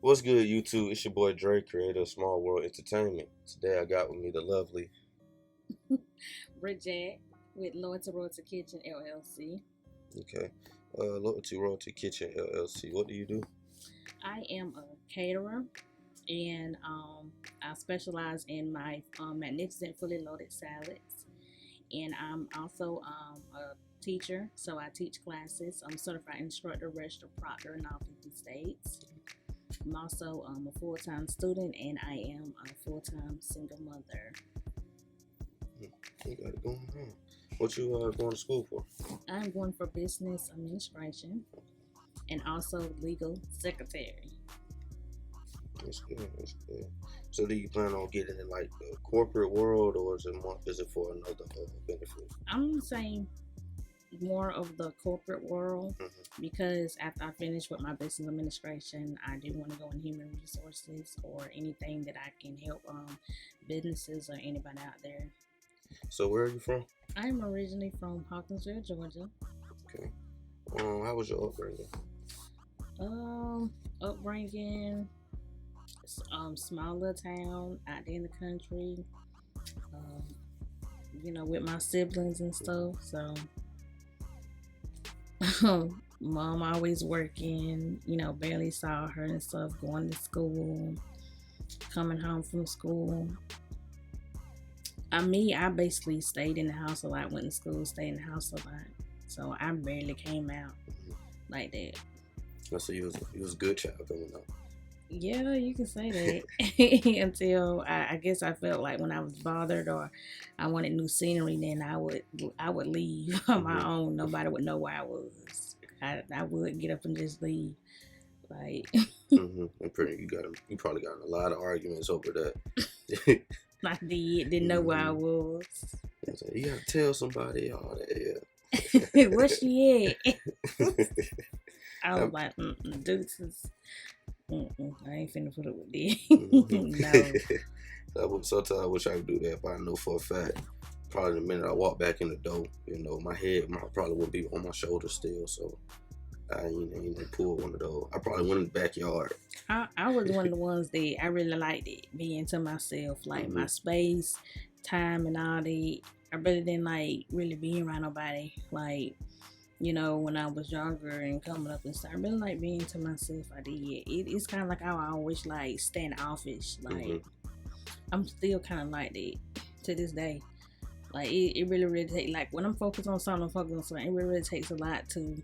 What's good, YouTube? It's your boy Dre, creator of Small World Entertainment. Today I got with me the lovely. Bridget with Loyalty Royalty Kitchen LLC. Okay. Loyalty Royalty Kitchen LLC. What do you do? I am a caterer and I specialize in my magnificent fully loaded salads. And I'm also a teacher, so I teach classes. I'm a certified instructor, registered proctor in all 50 states. I'm also a full-time student, and I am a full-time single mother. You got it going on. What you going to school for? I'm going for business administration and also legal secretary. That's good. That's good. So, do you plan on getting in like the corporate world, or is it for another benefit? I'm saying more of the corporate world because after I finish with my business administration, I do want to go in human resources or anything that I can help businesses or anybody out there. So, where are you from? I'm originally from Hawkinsville, Georgia. Okay. How was your upbringing? Upbringing, small little town out there in the country. With my siblings and stuff. So, mom always working. Barely saw her and stuff. Going to school, coming home from school. I basically stayed in the house a lot. Went to school, stayed in the house a lot. So I barely came out like that. So you was a good child coming up. Yeah, you can say that. Until I guess I felt like when I was bothered or I wanted new scenery, then I would leave on my own. Nobody would know where I was. I would get up and just leave. Like You probably got in a lot of arguments over that. I didn't know where I was. You gotta tell somebody all that. Yeah. Where she at? I was like, deuces. I ain't finna put up with this. No. Sometimes I wish I could do that, but I know for a fact, probably the minute I walk back in the door, my head probably would be on my shoulder still. So I ain't pull one of those. I probably went in the backyard. I was one of the ones that I really liked it, being to myself, like my space, time, and all that. I really didn't like really being around nobody. Like, when I was younger and coming up and stuff, I really like being to myself. I did. It's kind of like how I always like standoffish. Like, I'm still kind of like that to this day. Like, it really takes, like, when I'm focused on something, it really takes a lot to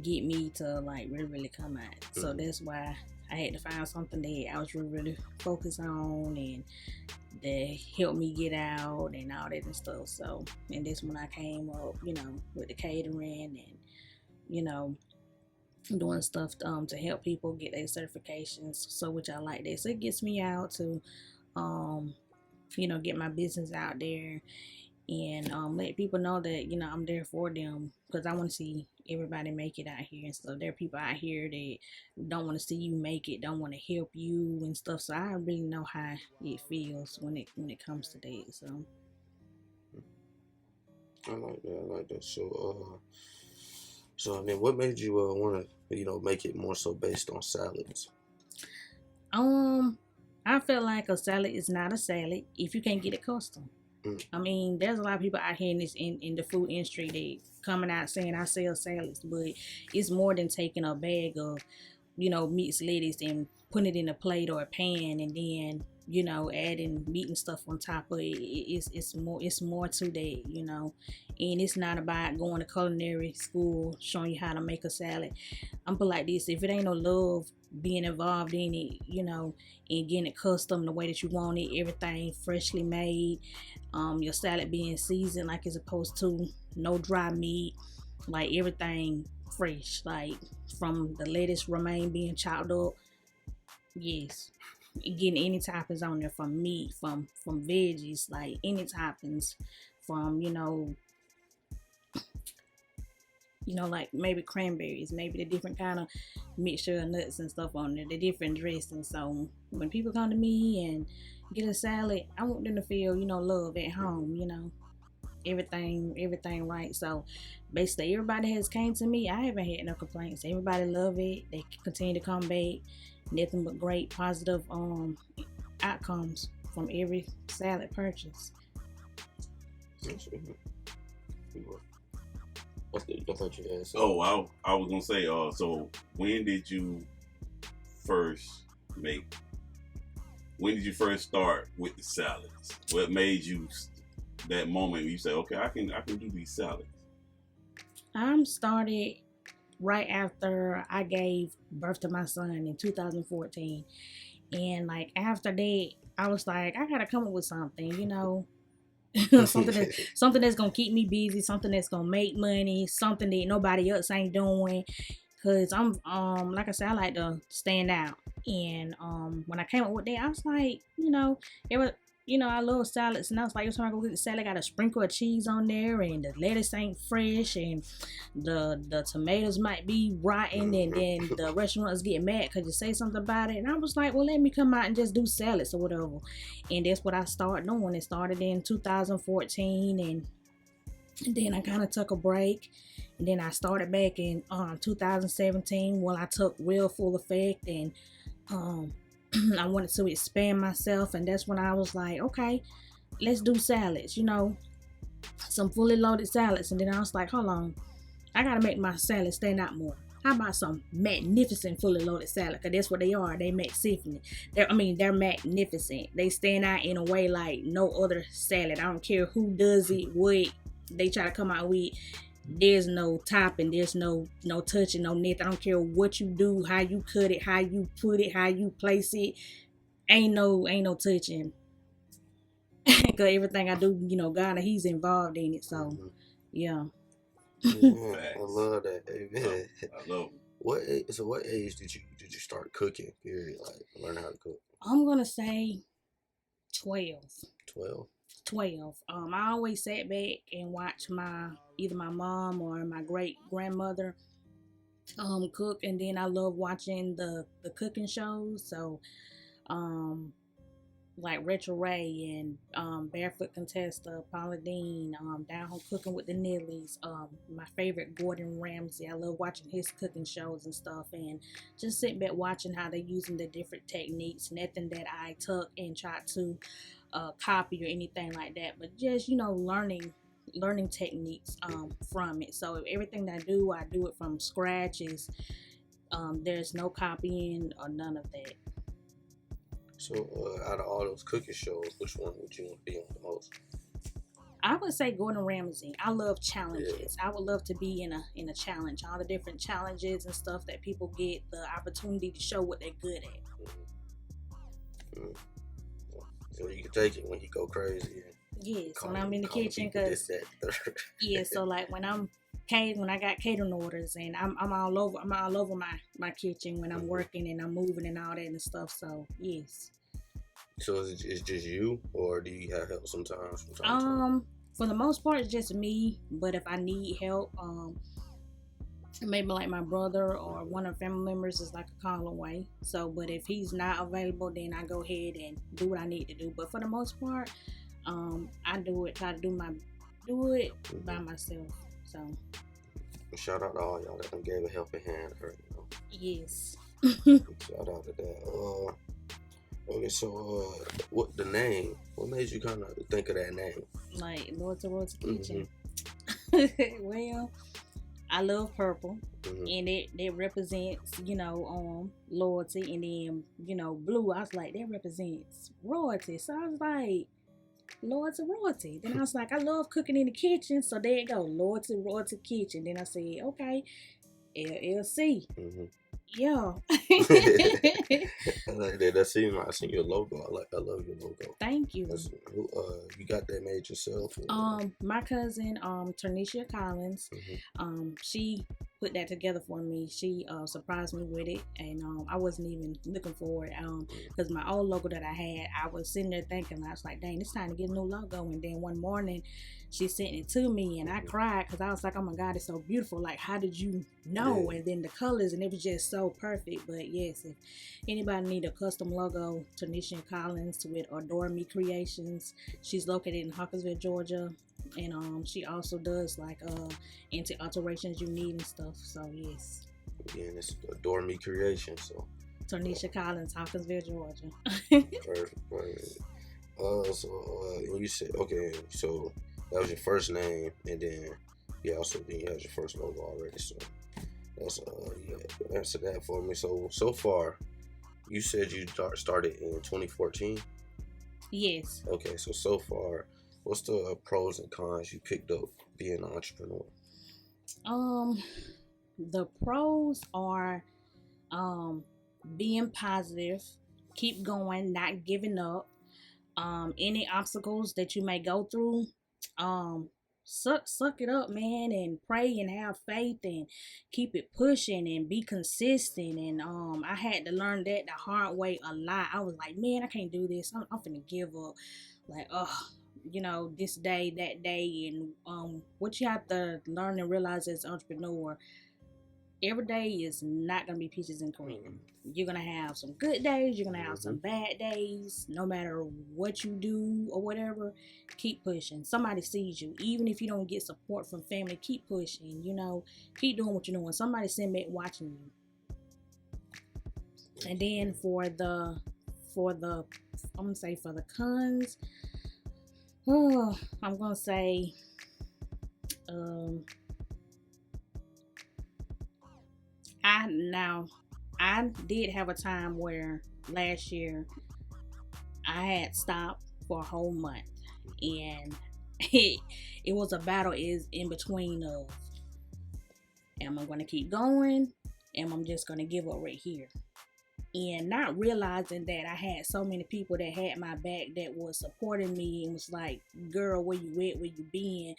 get me to, like, really come out. So that's why I had to find something that I was really focused on and that helped me get out and all that and stuff. So, and that's when I came up, with the catering and, doing stuff to help people get their certifications. So, which I like that. So it gets me out to, get my business out there and let people know that, I'm there for them because I want to see everybody make it out here. And so there are people out here that don't want to see you make it, don't want to help you and stuff. So I really know how it feels when it comes to that. So I like that. So I mean, what made you want to make it more so based on salads? I feel like a salad is not a salad if you can't get it custom. I mean, there's a lot of people out here in the food industry that coming out saying I sell salads, but it's more than taking a bag of, mixed lettuce and putting it in a plate or a pan and then, adding meat and stuff on top of it. It's more to that, and it's not about going to culinary school showing you how to make a salad. I'm put like this: if it ain't no love being involved in it, and getting it custom the way that you want it, everything freshly made, your salad being seasoned like it's supposed to, no dry meat, like everything fresh, like from the lettuce romaine being chopped up. Yes, getting any toppings on there from meat, from veggies, like any toppings from like maybe cranberries, maybe the different kind of mixture of nuts and stuff on there, the different dressings. So when people come to me and get a salad, I want them to feel, love at home, everything right. So basically everybody has came to me. I haven't had no complaints. Everybody love it. They continue to come back nothing but great positive outcomes from every salad purchase. I thought you asked. Oh, I was gonna say. So when did you first make? When did you first start with the salads? What made you that moment where you say, okay, I can do these salads? I started right after I gave birth to my son in 2014, and like after that, I was like, I gotta come up with something, something that's gonna keep me busy, something that's gonna make money, something that nobody else ain't doing. Cause I'm like I said, I like to stand out. And when I came up with that, I was like, it was I love salads, and I was like, every time I go get the salad, I got a sprinkle of cheese on there, and the lettuce ain't fresh, and the tomatoes might be rotten, and then the restaurants get mad because you say something about it. And I was like, well, let me come out and just do salads or whatever. And that's what I started doing. It started in 2014, and then I kind of took a break, and then I started back in 2017 when I took real full effect, and I wanted to expand myself, and that's when I was like, okay, let's do salads, some fully loaded salads. And then I was like, hold on, I gotta make my salad stand out more. How about some magnificent fully loaded salad? Because that's what they are. They magnificent. They're magnificent. They stand out in a way like no other salad. I don't care who does it, what they try to come out with. There's no topping, there's no touching, no nothing. I don't care what you do, how you cut it, how you put it, how you place it. Ain't no touching. Cause everything I do, God, He's involved in it. So, yeah. I love that. Amen. I love it. What age did you start cooking? Period. Like learn how to cook. I'm gonna say 12. 12. I always sat back and watched either my mom or my great grandmother cook, and then I love watching the cooking shows. So like Rachel Ray and Barefoot Contessa, Paula Dean, Down Home Cooking with the Nillies, my favorite Gordon Ramsay. I love watching his cooking shows and stuff, and just sitting back watching how they're using the different techniques. Nothing that I took and tried to copy or anything like that, but just learning techniques from it. So everything that I do it from scratch. There's no copying or none of that. So out of all those cooking shows, which one would you want to be on the most? I would say Gordon Ramsay. I love challenges. Yeah. I would love to be in a challenge, all the different challenges and stuff that people get the opportunity to show what they're good at. Mm-hmm. So you can take it when you go crazy. Yes, when I'm in the kitchen, cause yeah. So like when I got catering orders, and I'm all over my kitchen when I'm working and I'm moving and all that and stuff. So yes. So it's just you, or do you have help sometimes? For the most part, it's just me. But if I need help, maybe like my brother or one of the family members is like a call away. So, but if he's not available, then I go ahead and do what I need to do. But for the most part, I try to do it by myself. So, shout out to all y'all that gave a helping hand. Yes. Shout out to that. Okay, so what the name? What made you kind of think of that name? Like Lord's Kitchen. Well, I love purple, and it represents, loyalty, and then, blue, I was like, that represents royalty. So I was like, royalty. Then I was like, I love cooking in the kitchen, so there you go, royalty kitchen. Then I said, okay, LLC. Yeah. I like that. I seen your logo. I love your logo. Thank you. You got that made yourself? My cousin, Tanisha Collins, she put that together for me. She surprised me with it, and I wasn't even looking for it. Because my old logo that I had, I was sitting there thinking, I was like, dang, it's time to get a new logo. And then one morning, she sent it to me, and I cried because I was like, oh my God, it's so beautiful. Like, how did you know? Yeah. And then the colors, and it was just so perfect. But yes, if anybody need a custom logo, Tanisha Collins with Adore Me Creations. She's located in Hawkinsville, Georgia, and she also does like anti alterations you need and stuff. So yes. Again, it's Adore Me Creations. So Tonisha Collins, Hawkinsville, Georgia. Perfect. And you said, okay, so that was your first name, and then you had your first logo already. So that's answer that for me. So far, you said you started in 2014. Yes. Okay, so far, what's the pros and cons you picked up being an entrepreneur? The pros are being positive, keep going, not giving up. Any obstacles that you may go through, suck it up, man, and pray and have faith and keep it pushing and be consistent. And I had to learn that the hard way a lot. I was like, man, I can't do this. I'm finna give up. Like, this day, that day. And what you have to learn and realize as an entrepreneur, every day is not going to be peaches and cream. You're going to have some good days. You're going to have some bad days. No matter what you do or whatever, keep pushing. Somebody sees you. Even if you don't get support from family, keep pushing. Keep doing what you're doing. Somebody sitting back watching you. And then for the I'm going to say for the cons, I'm going to say, I did have a time where last year I had stopped for a whole month, and it was a battle is in between of, am I going to keep going? Am I just going to give up right here? And not realizing that I had so many people that had my back that was supporting me and was like, girl, where you at? Where you been?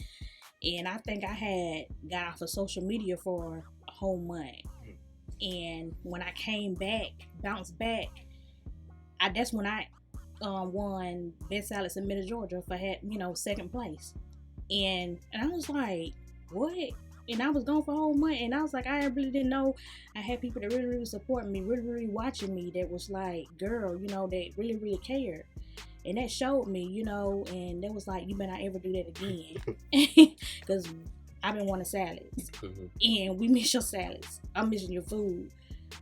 And I think I had got off of social media for a whole month. And when I came back, bounced back, that's when I won Best Salads in Middle Georgia for second place. And I was like, what? And I was gone for a whole month, and I was like, I really didn't know I had people that really, really supporting me, really, really watching me, that was like, girl, that really, really cared. And that showed me, and that was like, you better not ever do that again. Because I've been wanting salads. And we miss your salads. I'm missing your food.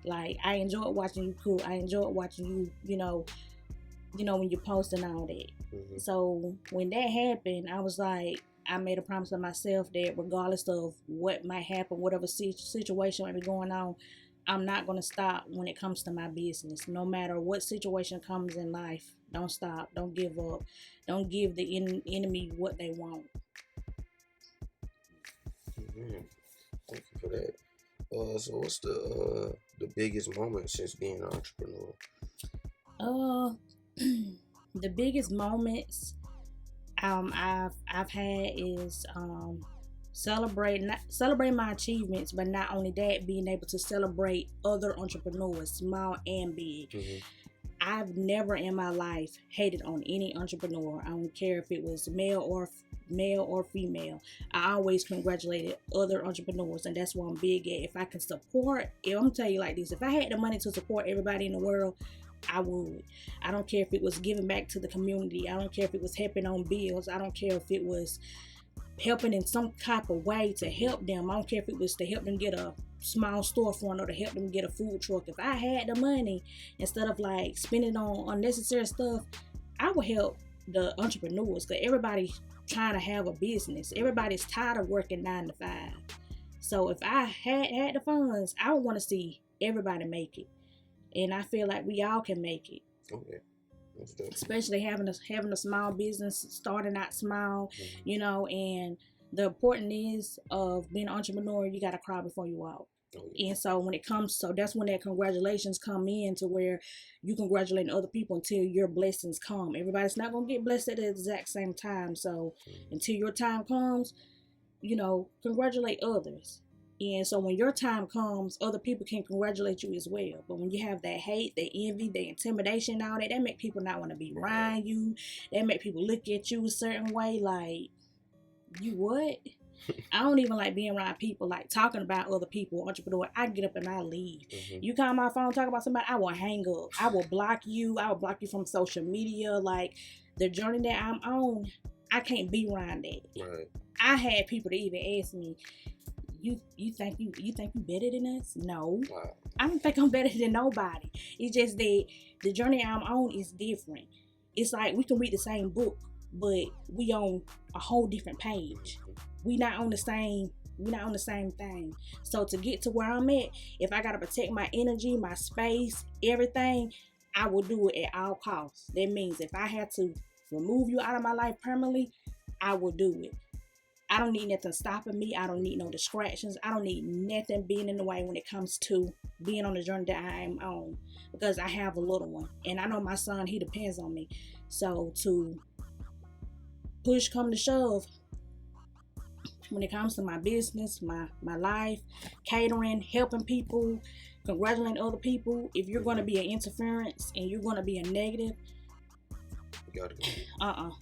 Like, I enjoyed watching you cook. I enjoyed watching you, when you're posting all that. So when that happened, I was like, I made a promise to myself that regardless of what might happen, whatever situation might be going on, I'm not going to stop when it comes to my business. No matter what situation comes in life, don't stop. Don't give up. Don't give the enemy what they want. Thank you for that. So what's the biggest moment since being an entrepreneur? The biggest moments I've had is celebrate my achievements, but not only that, being able to celebrate other entrepreneurs, small and big. I've never in my life hated on any entrepreneur. I don't care if it was male or female. I always congratulated other entrepreneurs, and that's what I'm big at. If I can support, I'm gonna tell you like this, if I had the money to support everybody in the world, I would. I don't care if it was giving back to the community. I don't care if it was helping on bills. I don't care if it was helping in some type of way to help them. I don't care if it was to help them get a small storefront or to help them get a food truck. If I had the money, instead of like spending on unnecessary stuff, I would help the entrepreneurs, because everybody's trying to have a business. Everybody's tired of working 9 to 5. So if I had the funds, I would want to see everybody make it. And I feel like we all can make it. Okay. Especially having a small business, starting out small, and the important is of being an entrepreneur, you got to crawl before you walk. And so when it comes, so that's when that congratulations come in, to where you congratulate other people until your blessings come. Everybody's not going to get blessed at the exact same time. So until your time comes, congratulate others. And so when your time comes, other people can congratulate you as well. But when you have that hate, the envy, the intimidation, all that make people not want to be around you. That make people look at you a certain way, like, you what? I don't even like being around people, like talking about other people, entrepreneur. I get up and I leave. You call my phone, talk about somebody, I will hang up. I will block you. I will block you from social media. Like, the journey that I'm on, I can't be around that. Right. I had people to even ask me, You think you better than us? No. Wow. I don't think I'm better than nobody. It's just that the journey I'm on is different. It's like we can read the same book, but we on a whole different page. We not on the same. We're not on the same thing. So to get to where I'm at, if I gotta protect my energy, my space, everything, I will do it at all costs. That means if I have to remove you out of my life permanently, I will do it. I don't need nothing stopping me. I don't need no distractions. I don't need nothing being in the way when it comes to being on the journey that I am on, because I have a little one. And I know my son, he depends on me. So to push come to shove, when it comes to my business, my life, catering, helping people, congratulating other people, if you're going to be an interference and you're going to be a negative, you gotta go.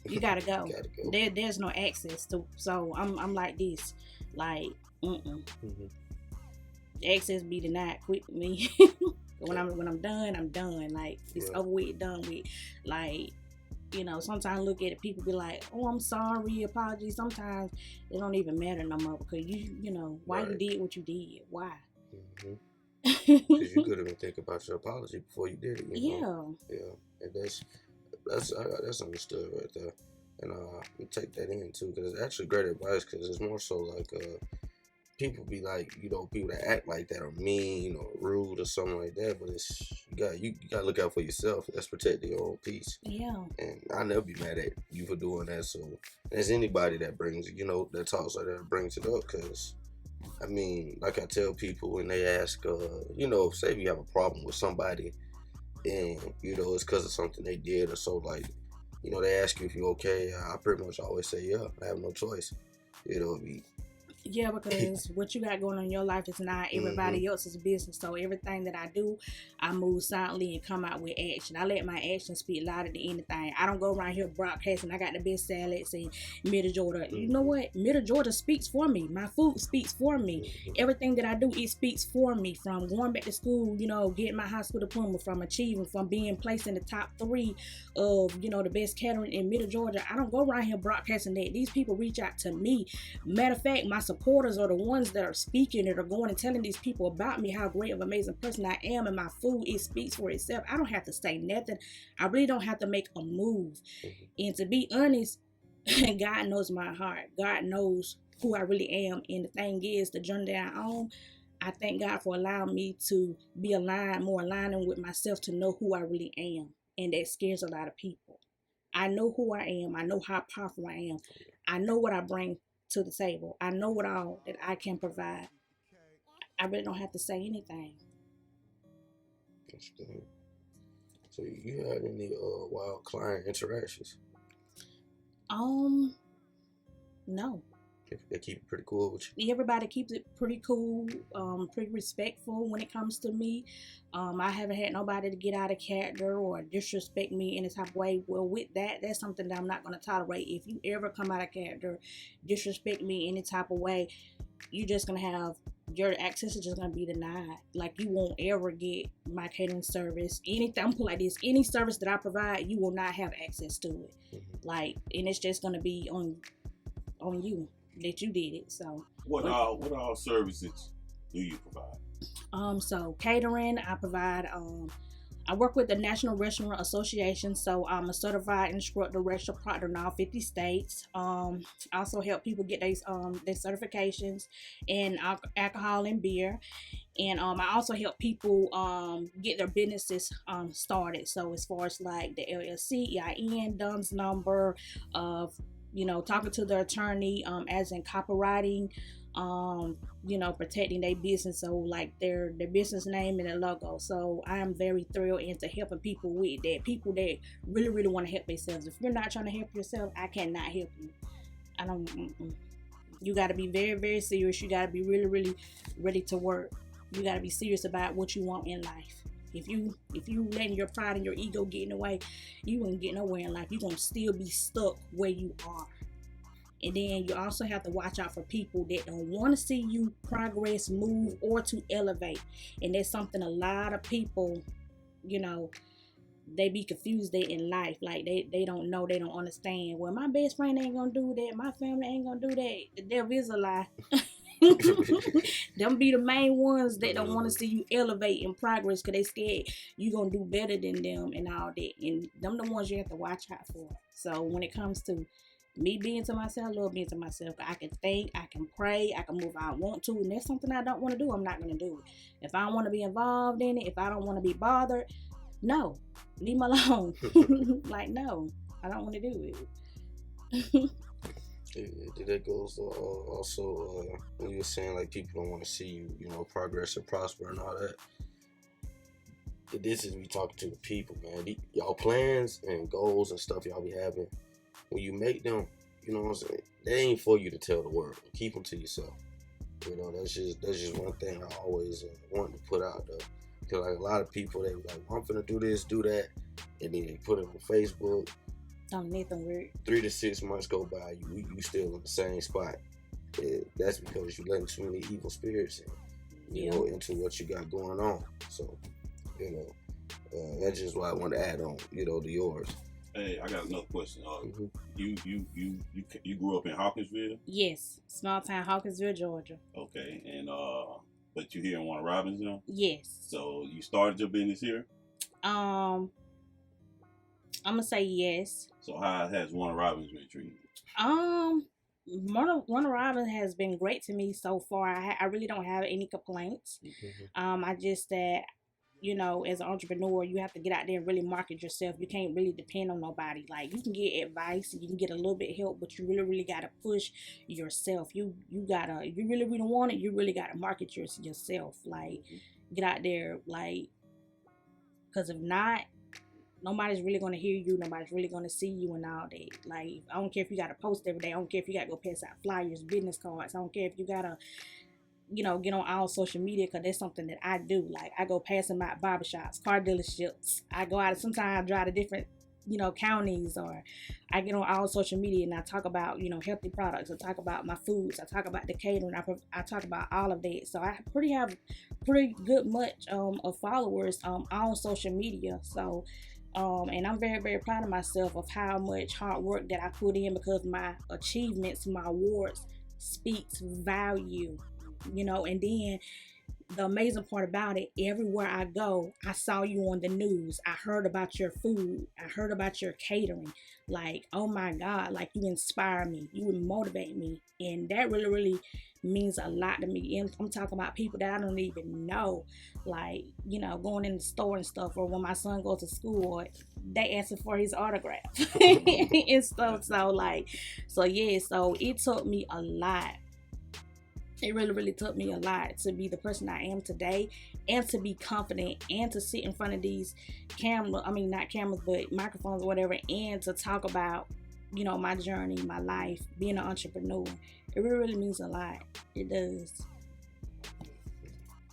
You gotta go. You gotta go. There's no access to. So I'm like this, like access be denied quick with me. when I'm done, I'm done. Like it's over with, done with. Like, you know, sometimes I look at it, people be like, oh, I'm sorry, apologies. Sometimes it don't even matter no more, because you know why you did what you did. Why? Because you couldn't even think about your apology before you did it. You know? And that's understood right there. And we take that in too, because it's actually great advice, because it's more so like people be like, you know, people that act like that are mean or rude or something like that, but it's you gotta look out for yourself. That's protecting your own peace. And I'll never be mad at you for doing that. So there's anybody that brings, you know, that talks like that, brings it up, because I mean, like I tell people when they ask, you know, say if you have a problem with somebody and, you know, it's because of something they did, or so, like, you know, they ask you if you're okay, I pretty much always say, yeah, I have no choice. You know, because what you got going on in your life is not everybody else's business. So everything that I do, I move silently and come out with action. I let my action speak louder than anything. I don't go around here broadcasting I got the best salads in Middle Georgia. You know what? Middle Georgia speaks for me. My food speaks for me. Everything that I do, it speaks for me. From going back to school, you know, getting my high school diploma, from achieving, from being placed in the top 3 of, you know, the best catering in Middle Georgia. I don't go around here broadcasting that. These people reach out to me. Matter of fact, my supporters are the ones that are speaking, that are going and telling these people about me, how great of an amazing person I am, and my food, it speaks for itself. I don't have to say nothing. I really don't have to make a move. And to be honest, God knows my heart. God knows who I really am. And the thing is, the journey that I'm on, I thank God for allowing me to be more aligning with myself, to know who I really am. And that scares a lot of people. I know who I am. I know how powerful I am. I know what I bring to the table. I know what all that I can provide. I really don't have to say anything. That's good. So you had any wild client interactions? No. They keep it pretty cool with you? Everybody keeps it pretty cool, pretty respectful when it comes to me. I haven't had nobody to get out of character or disrespect me in a type of way. Well, with that, that's something that I'm not going to tolerate. If you ever come out of character, disrespect me any type of way, you're just going to have, your access is just going to be denied. Like, you won't ever get my catering service. Anything, I'm put like this, any service that I provide, you will not have access to it. Like, and it's just going to be on you that you did it. So what all services do you provide? So catering, I provide, I work with the National Restaurant Association, so I'm a certified instructor, restaurant proctor in all 50 states. I also help people get their certifications in alcohol and beer. And I also help people get their businesses started. So as far as like the LLC, EIN, DUNS number, of, you know, talking to the attorney, as in copywriting, you know, protecting their business, so like their business name and their logo. So I am very thrilled into helping people with that. People that really, really want to help themselves. If you're not trying to help yourself, I cannot help you. I don't. You got to be very, very serious. You got to be really, really ready to work. You got to be serious about what you want in life. If you letting your pride and your ego get in the way, you won't get nowhere in life. You're going to still be stuck where you are. And then you also have to watch out for people that don't want to see you progress, move, or to elevate. And that's something a lot of people, you know, they be confused there in life. Like they don't know, they don't understand. Well, my best friend ain't going to do that. My family ain't going to do that. The devil is a lie. Them be the main ones that don't want to see you elevate and progress because they scared you gonna do better than them and all that. And them the ones you have to watch out for. So when it comes to me being to myself, I love being to myself. I can think, I can pray, I can move how I want to, and that's something I don't want to do. I'm not gonna do it. If I don't want to be involved in it, if I don't want to be bothered, no, leave me alone. Like no, I don't want to do it. That goes also when you were saying like people don't want to see you, you know, progress or prosper and all that. This is me talking to the people, man. Y'all plans and goals and stuff y'all be having. When you make them, you know what I'm saying, they ain't for you to tell the world. Keep them to yourself. You know, that's just one thing I always want to put out there. Because like a lot of people, they be like, I'm finna do this, do that, and then they put it on Facebook. Nothing weird. 3 to 6 months go by, you still in the same spot. That's because you letting too many evil spirits in, you know, into what you got going on. So, you know, that's just what I want to add on, you know, to yours. Hey, I got another question. You grew up in Hawkinsville? Yes, small town Hawkinsville, Georgia. Okay, and but you here in Warner Robins now? Yes. So you started your business here? I'm gonna say yes. So how has Warner Robins been treating you? Warner Robins has been great to me so far. I really don't have any complaints. I just that, you know, as an entrepreneur, you have to get out there and really market yourself. You can't really depend on nobody. Like, you can get advice, you can get a little bit of help, but you really gotta push yourself. You gotta, if you really want it, you really gotta market yourself. Like, get out there, like, because if not, nobody's really gonna hear you. Nobody's really gonna see you and all that. Like, I don't care if you gotta post every day. I don't care if you gotta go pass out flyers, business cards. I don't care if you gotta, you know, get on all social media, because that's something that I do. Like, I go passing by barbershops, car dealerships. I go out, sometimes I drive to different, you know, counties, or I get on all social media and I talk about, you know, healthy products. I talk about my foods. I talk about the catering. I talk about all of that. So I have pretty good much of followers on social media. So and I'm very proud of myself of how much hard work that I put in, because my achievements, my awards speaks value. You know, and then the amazing part about it, everywhere I go, I saw you on the news. I heard about your food. I heard about your catering. Like, oh my God, like, you inspire me. You would motivate me. And that really means a lot to me. And I'm talking about people that I don't even know. Like, you know, going in the store and stuff, or when my son goes to school, they asking for his autograph and stuff. So it took me a lot. It really took me a lot to be the person I am today, and to be confident, and to sit in front of these not cameras, but microphones or whatever, and to talk about, you know, my journey, my life, being an entrepreneur. It really means a lot. It does.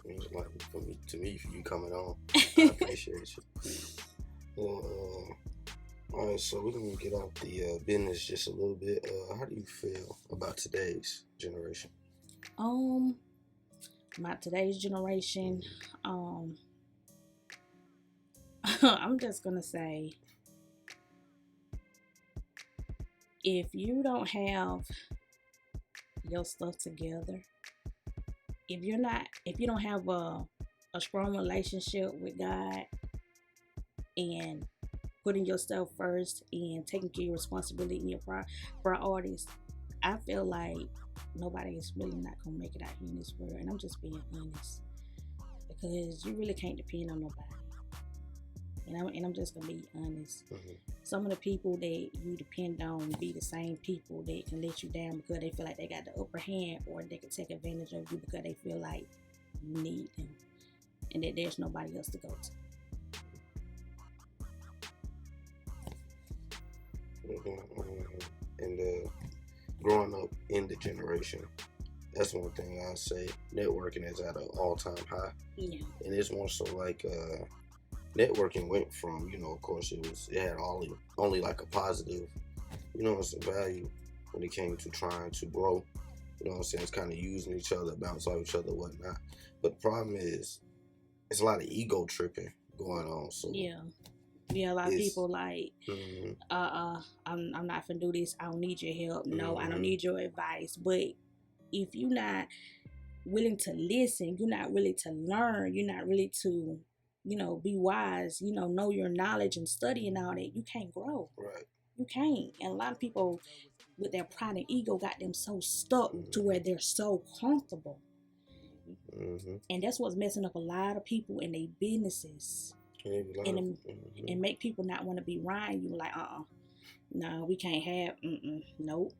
It means a lot for you coming on. I appreciate you. Well, all right, so we're going to get out the business just a little bit. How do you feel about today's generation? About today's generation, I'm just gonna say, if you don't have your stuff together, if you don't have a strong relationship with God, and putting yourself first and taking care of your responsibility and your priorities, I feel like nobody is really not gonna make it out here in this world. And I'm just being honest, because you really can't depend on nobody. And I'm just gonna be honest. Some of the people that you depend on be the same people that can let you down because they feel like they got the upper hand, or they can take advantage of you because they feel like you need them and that there's nobody else to go to. And growing up in the generation, that's one thing I'll say. Networking is at an all-time high. Yeah. And it's more so like networking went from, you know, of course it had only like a positive, you know, some value when it came to trying to grow. You know what I'm saying? It's kind of using each other, bounce off each other, whatnot. But the problem is, it's a lot of ego tripping going on. So yeah, a lot of people like, I'm not finna do this. I don't need your help. No, I don't need your advice. But if you're not willing to listen, you're not really to learn, you're not really to, be wise, know your knowledge and study and all that, you can't grow. Right. You can't. And a lot of people with their pride and ego got them so stuck to where they're so comfortable. And that's what's messing up a lot of people in their businesses. And make people not want to be around you, like, no, we can't have, nope.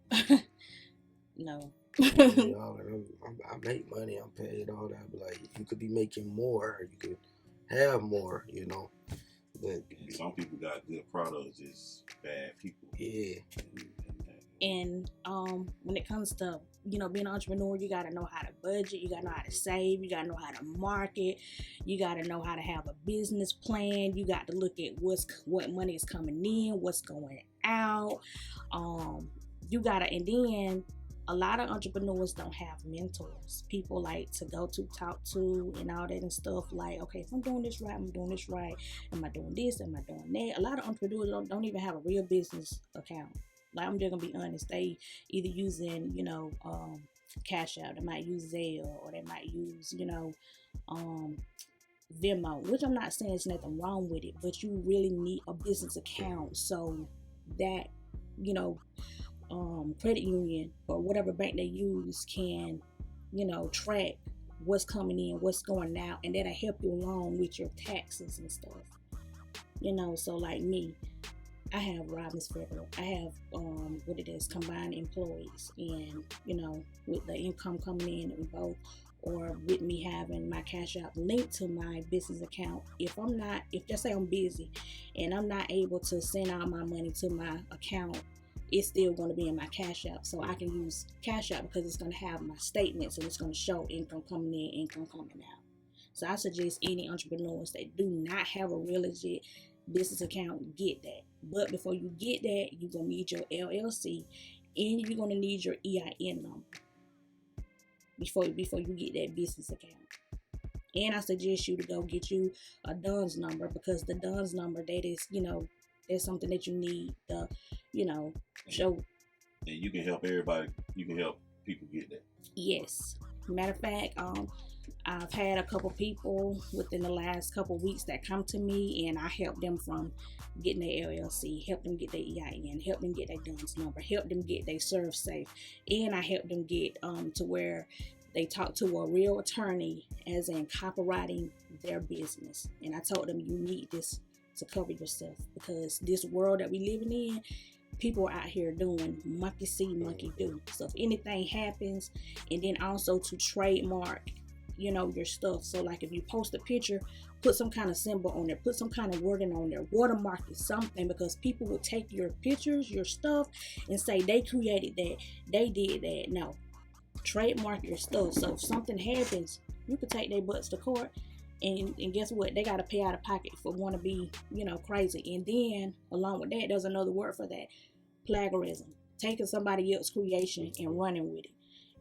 No. I make money, I'm paid, all that, but like, you could be making more, you could have more, But some people got good products, just bad people. Yeah. And when it comes to being an entrepreneur, you gotta know how to budget, you gotta know how to save, you gotta know how to market, you gotta know how to have a business plan, you got to look at what money is coming in, what's going out. You gotta, and then a lot of entrepreneurs don't have mentors, people like to go to, talk to, and all that and stuff. Like, okay, if I'm doing this right, am I doing this, am I doing that? A lot of entrepreneurs don't even have a real business account. Like, I'm just gonna be honest, they either using Cash App, they might use Zelle, or they might use Venmo, which I'm not saying there's nothing wrong with it, but you really need a business account so that credit union or whatever bank they use can track what's coming in, what's going out, and that'll help you along with your taxes and stuff. So like me, I have Robbins Federal, I have combined employees, and with the income coming in we both, or with me having my Cash App linked to my business account, if just say I'm busy and I'm not able to send all my money to my account, it's still going to be in my Cash App, so I can use Cash App because it's going to have my statements and it's going to show income coming in, income coming out. So I suggest any entrepreneurs that do not have a real legit business account, get that. But before you get that, you're going to need your LLC and you're going to need your EIN number before you get that business account. And I suggest you to go get you a DUNS number, because the DUNS number, that is, that's something that you need to, show. And you can help everybody. You can help people get that. Yes. Matter of fact, I've had a couple people within the last couple weeks that come to me, and I help them from getting their LLC, help them get their EIN, help them get their DUNS number, help them get their serve safe, and I help them get to where they talk to a real attorney, as in copywriting their business. And I told them, you need this to cover yourself, because this world that we living in, people are out here doing monkey see, monkey do. So if anything happens, and then also to trademark, your stuff. So like if you post a picture, put some kind of symbol on there, put some kind of wording on there, watermark it, something, because people will take your pictures, your stuff, and say they created that, they did that. No, trademark your stuff. So if something happens, you can take their butts to court. And guess what? They got to pay out of pocket for want to be, crazy. And then along with that, there's another word for that: plagiarism. Taking somebody else's creation and running with it.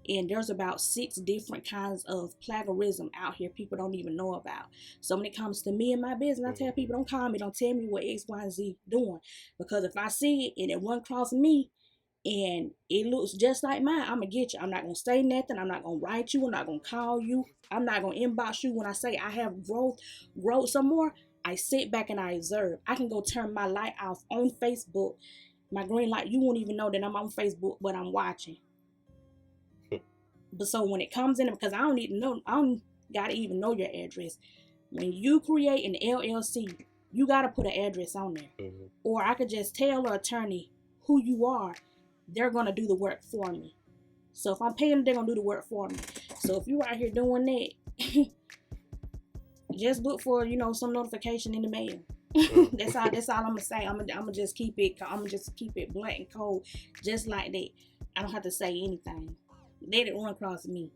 And there's about 6 different kinds of plagiarism out here people don't even know about. So when it comes to me and my business, I tell people, don't call me, don't tell me what X, Y, and Z doing. Because if I see it and it run across me and it looks just like mine, I'm going to get you. I'm not going to say nothing. I'm not going to write you. I'm not going to call you. I'm not going to inbox you. When I say I have growth some more, I sit back and I observe. I can go turn my light off on Facebook, my green light. You won't even know that I'm on Facebook, but I'm watching. But so when it comes in, because I don't got to even know your address. When you create an LLC, you got to put an address on there. Or I could just tell the attorney who you are. They're going to do the work for me. So if I'm paying them, they're going to do the work for me. So if you're out here doing that, just look for, some notification in the mail. That's all I'm going to say. I'm going to just keep it blunt and cold, just like that. I don't have to say anything. Let it run across me.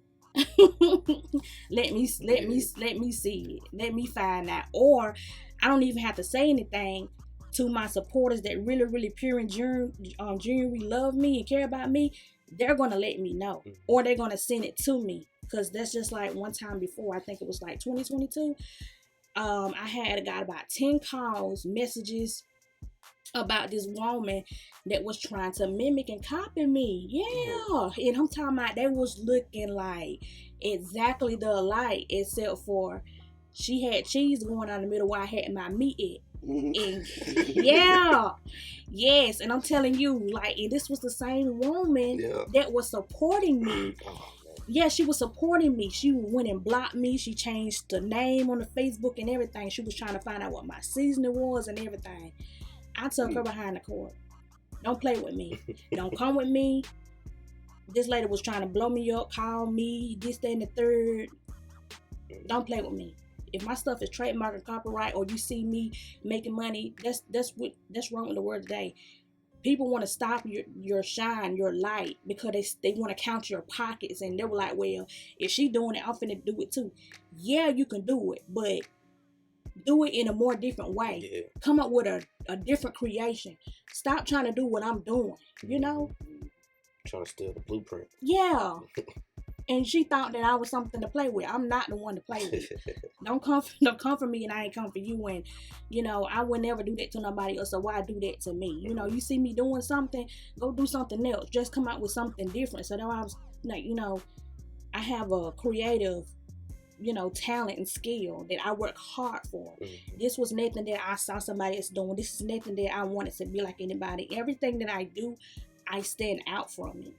let me see it. Let me find out. Or I don't even have to say anything to my supporters that really, really pure and genuinely love me and care about me. They're going to let me know, or they're going to send it to me. Because that's just like one time before, I think it was like 2022. I had got about 10 calls, messages, about this woman that was trying to mimic and copy me. Yeah. And I'm talking about they was looking like exactly the alike, except for she had cheese going on in the middle where I had my meat at. And yeah, yes, and I'm telling you, like, and this was the same woman that was supporting me. Yeah, she was supporting me. She went and blocked me. She changed the name on the Facebook and everything. She was trying to find out what my seasoning was and everything. I took her behind the court. Don't play with me. Don't come with me. This lady was trying to blow me up, call me, this, that, and the third. Don't play with me. If my stuff is trademark and copyright, or you see me making money, that's wrong with the world today. People want to stop your shine, your light, because they want to count your pockets, and they were like, well, if she doing it, I'm finna do it too. Yeah, you can do it, but do it in a more different way. Yeah. Come up with a different creation. Stop trying to do what I'm doing, you know? Trying to steal the blueprint. Yeah. And she thought that I was something to play with. I'm not the one to play with. Don't come for me and I ain't come for you. And, you know, I would never do that to nobody else. So why do that to me? You know, you see me doing something, go do something else. Just come out with something different. So that I was like, you know, I have a creative, you know, talent and skill that I work hard for. This was nothing that I saw somebody else doing. This is nothing that I wanted to be like anybody. Everything that I do, I stand out from it.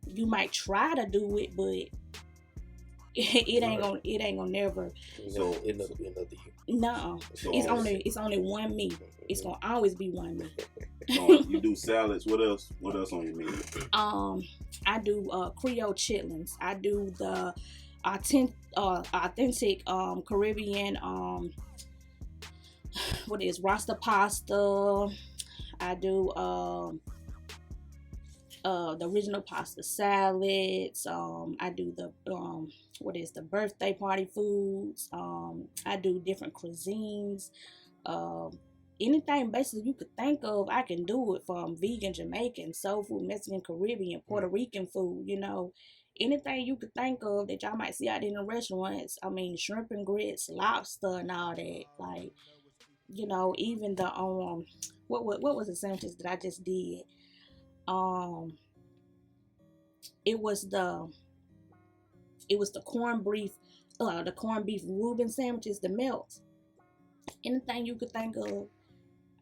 You might try to do it, but it ain't gonna never. So it never be another you. No, it's only one me. It's gonna always be one me. You do salads. What else? What else on your menu? I do Creole chitlins. I do the authentic Caribbean what is Rasta pasta. I do the original pasta salads. I do the the birthday party foods. I do different cuisines. Anything basically you could think of, I can do it, from vegan, Jamaican, soul food, Mexican, Caribbean, Puerto Rican food, you know. Anything you could think of that y'all might see out in the restaurants. I mean, shrimp and grits, lobster and all that. Like, you know, even the what was the sandwiches that I just did? It was the corned beef Reuben sandwiches, the melts. Anything you could think of,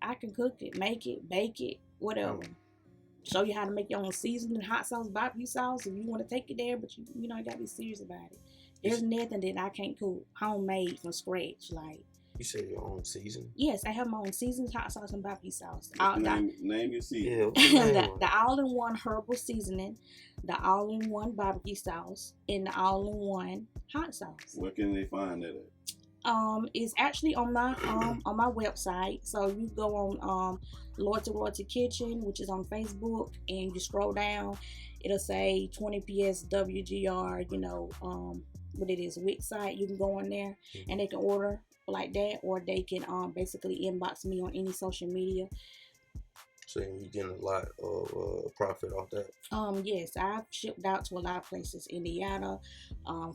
I can cook it, make it, bake it, whatever. Show you how to make your own seasoning, hot sauce, barbecue sauce, if you want to take it there, but you know, you gotta be serious about it. There's nothing that I can't cook homemade from scratch. Like, you say your own seasoning? Yes, I have my own seasoned hot sauce and barbecue sauce. Name your seasoning. The all-in-one herbal seasoning, the all-in-one barbecue sauce, and the all-in-one hot sauce. Where can they find that at? It's actually on my website. So you go on Lord to Royalty Kitchen, which is on Facebook, and you scroll down, it'll say 20 PS WGR, you know, what it is, Wix site. You can go on there and they can order like that, or they can basically inbox me on any social media. So you getting a lot of profit off that? Yes, I've shipped out to a lot of places: Indiana,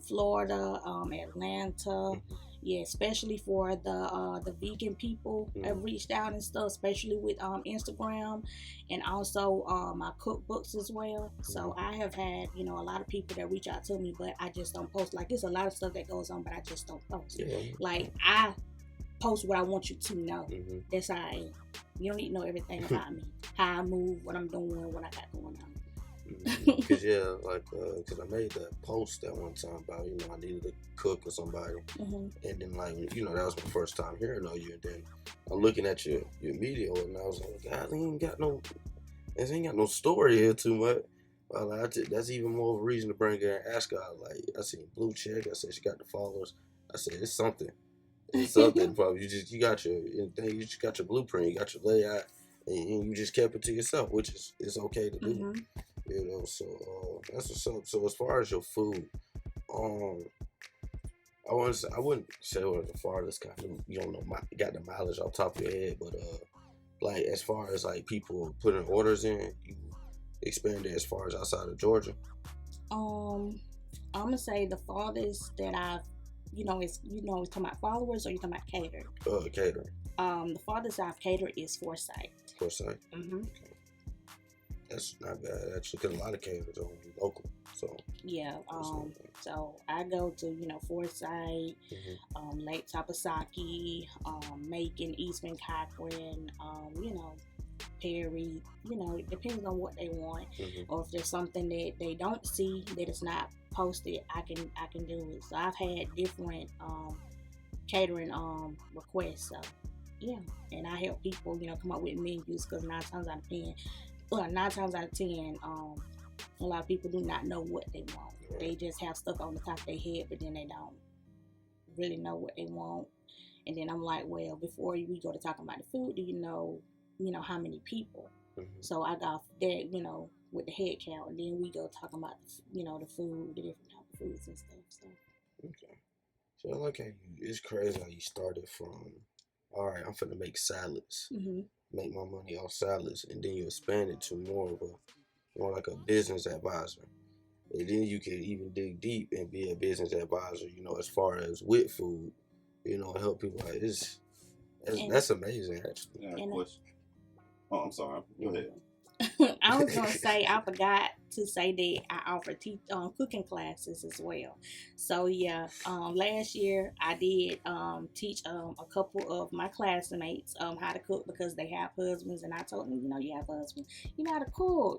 Florida, Atlanta. Yeah, especially for the vegan people have reached out and stuff, especially with Instagram, and also my cookbooks as well. So I have had, you know, a lot of people that reach out to me, but I just don't post. Like, there's a lot of stuff that goes on, but I just don't post. Yeah. Like, I post what I want you to know. That's how I am. You don't need to know everything about me, how I move, what I'm doing, what I got going on. Cause cause I made that post that one time about, you know, I needed to cook for somebody, and then, like, you know, that was my first time hearing of you, and then I'm looking at your video, and I was like, God, they ain't got no story here too much. Well, that's even more of a reason to bring her and ask her. Like, I seen blue check. I said she got the followers. I said it's something. It's something. Probably you got your blueprint. You got your layout, and you just kept it to yourself, which is okay to do. You know, so that's what's up. So as far as your food, I wouldn't say it was the farthest kind of, you don't know, got the mileage off the top of your head, but like, as far as like people putting orders in, you expanded as far as outside of Georgia? I'm gonna say the farthest that I've, you know, it's talking about followers, or you talking about catering? Catering. The farthest I've catered is Forsyth. Forsyth. Mm-hmm. Okay. That's not bad actually, because a lot of caterers are local. So Yeah. that's not bad. So I go to Forsyth, Mm-hmm. Lake Tapasaki, Macon, Eastman, Cochran, Perry. It depends on what they want, Mm-hmm. or if there's something that they don't see that is not posted, I can do it. So I've had different catering requests. So yeah, and I help people come up with menus because nine times out of ten, a lot of people do not know what they want. Right. They just have stuff on the top of their head, but then they don't really know what they want. And then I'm like, well, before we go to talking about the food, do you know how many people? Mm-hmm. So I got that, with the head count, and then we go talking about the food, the different type of foods and stuff. So Okay. So I like how it's crazy how you started from, all right, I'm finna make salads, make my money off salads, and then you expand it to more like a business advisor. And then you can even dig deep and be a business advisor, as far as with food, help people out. That's amazing, actually. Yeah, question. Oh, I'm sorry. Go ahead. I was gonna say I forgot to say that I offer cooking classes as well. So yeah, last year I did teach a couple of my classmates how to cook because they have husbands, and I told them, you have a husband, you know how to cook,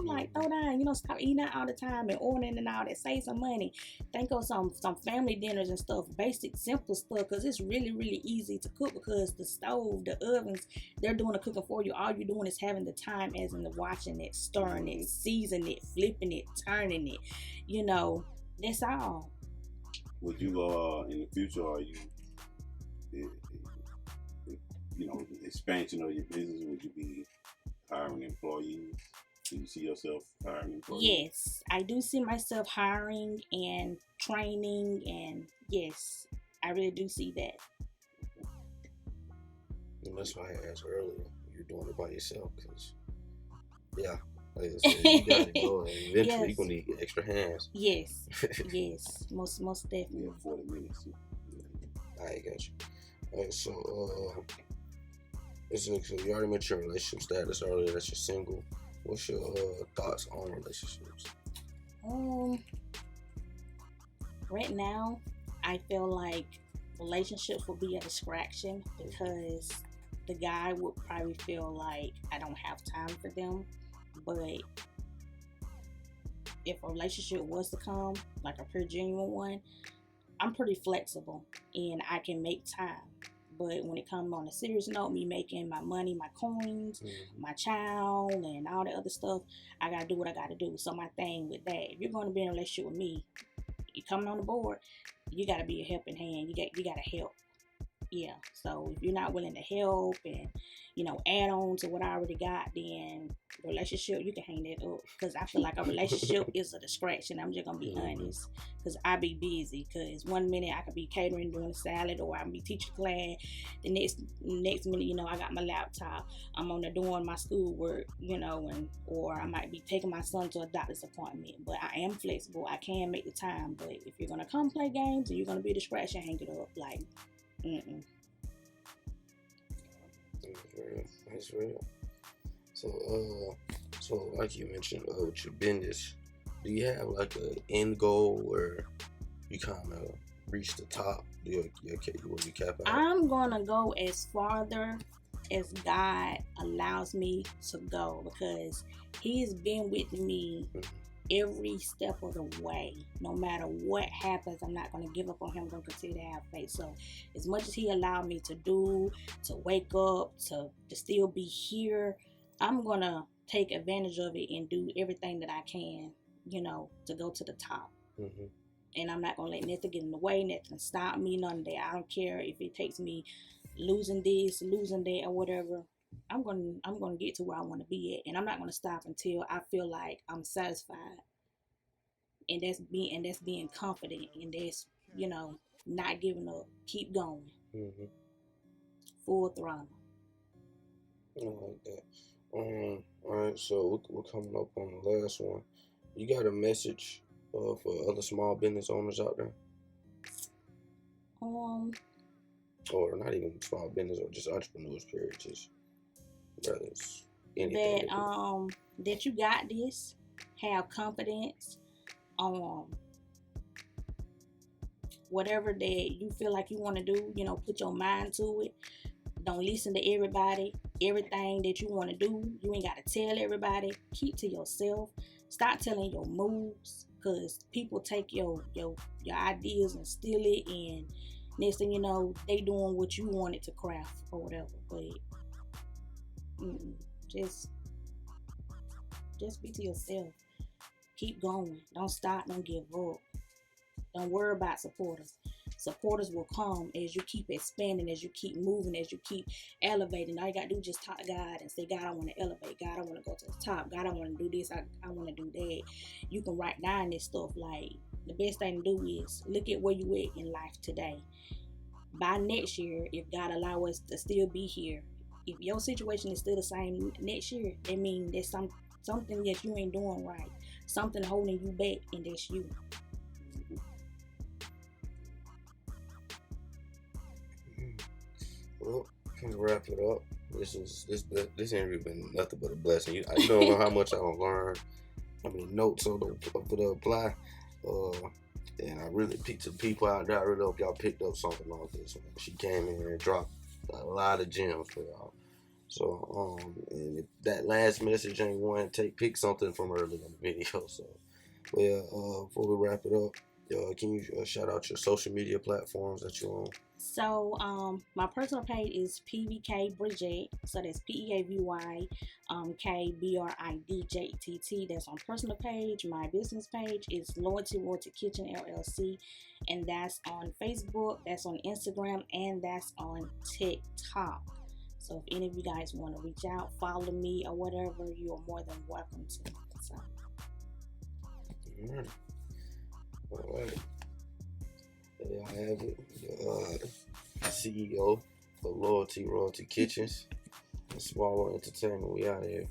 like throw down, stop eating out all the time and ordering and all that, save some money. Think of some family dinners and stuff, basic simple stuff, because it's really really easy to cook because the stove, the ovens, they're doing the cooking for you. All you're doing is having the time, as in the watching it, stirring it, seasoning it, flipping it, turning it. That's all. Would you in the future, are you expansion of your business? Would you be hiring employees? Do you see yourself hiring employees? Yes, I do see myself hiring and training, and yes, I really do see that. And that's why I asked earlier, you're doing it by yourself, because, yeah, like I said, you got to go, and eventually Yes. you're going to need extra hands. Yes, yes, most definitely. 40 minutes. I got you. All right, so, so you already mentioned your relationship status earlier, that you're single. What's your thoughts on relationships? Right now, I feel like relationships will be a distraction because the guy would probably feel like I don't have time for them. But if a relationship was to come, like a pure genuine one, I'm pretty flexible and I can make time. But when it comes on a serious note, me making my money, my coins, my child, and all the other stuff, I gotta do what I gotta do. So my thing with that, if you're going to be in a relationship with me, you coming on the board, you gotta be a helping hand. You gotta help. Yeah. So if you're not willing to help and add on to what I already got, then the relationship, you can hang that up, because I feel like a relationship is a distraction. I'm just gonna be honest, because I be busy. Because one minute I could be catering, doing a salad, or I be teaching class. The next minute, I got my laptop. I'm on there doing my schoolwork, or I might be taking my son to a doctor's appointment. But I am flexible. I can make the time. But if you're gonna come play games and you're gonna be a distraction, hang it up. Like, That's real. So like you mentioned, with your business, do you have like an end goal where you kind of reach the top? Where you cap out? I'm gonna go as farther as God allows me to go, because He's been with me every step of the way. No matter what happens, I'm not going to give up on Him. I'm going to continue to have faith. So as much as He allowed me to do, to wake up, to still be here, I'm going to take advantage of it and do everything that I can, to go to the top. And I'm not going to let nothing get in the way, nothing stop me, none of that. I don't care if it takes me losing this, losing that, or whatever. I'm gonna get to where I want to be at, and I'm not gonna stop until I feel like I'm satisfied. And that's being confident, and that's not giving up. Keep going. Full throttle. I like that. All right, so we're coming up on the last one. You got a message for other small business owners out there? or not even small business or just entrepreneurs period, just rather it's anything That that you got this. Have confidence. Um, whatever that you feel like you want to do, put your mind to it. Don't listen to everybody. Everything that you want to do, you ain't got to tell everybody. Keep to yourself. Stop telling your moves, because people take your ideas and steal it, and next thing you know, they doing what you wanted to craft or whatever. But just be to yourself. Keep going. Don't stop. Don't give up. Don't worry about supporters. Supporters will come as you keep expanding, as you keep moving, as you keep elevating. All you got to do is just talk to God and say, God, I want to elevate. God, I want to go to the top. God, I want to do this. I want to do that. You can write down this stuff. Like, the best thing to do is look at where you at in life today. By next year, if God allow us to still be here, if your situation is still the same next year, that means there's something that you ain't doing right. Something holding you back, and that's you. Well, let's wrap it up. This interview been nothing but a blessing. I don't know how much I don't learn, how many notes I'm gonna apply. And I really picked some people out there. I really hope y'all picked up something off this one. She came in and dropped a lot of gems for y'all. So, and if that last message ain't one, pick something from earlier in the video. So, well, before we wrap it up, can you shout out your social media platforms that you're on? So, my personal page is PVK Bridgette. So that's PEAVY KBRIDJETT. That's on personal page. My business page is Loyalty Kitchen LLC, and that's on Facebook, that's on Instagram, and that's on TikTok. So if any of you guys want to reach out, follow me or whatever, you are more than welcome to. So. All right. There I have it. CEO of Royalty Kitchens and Small World Entertainment. We out here.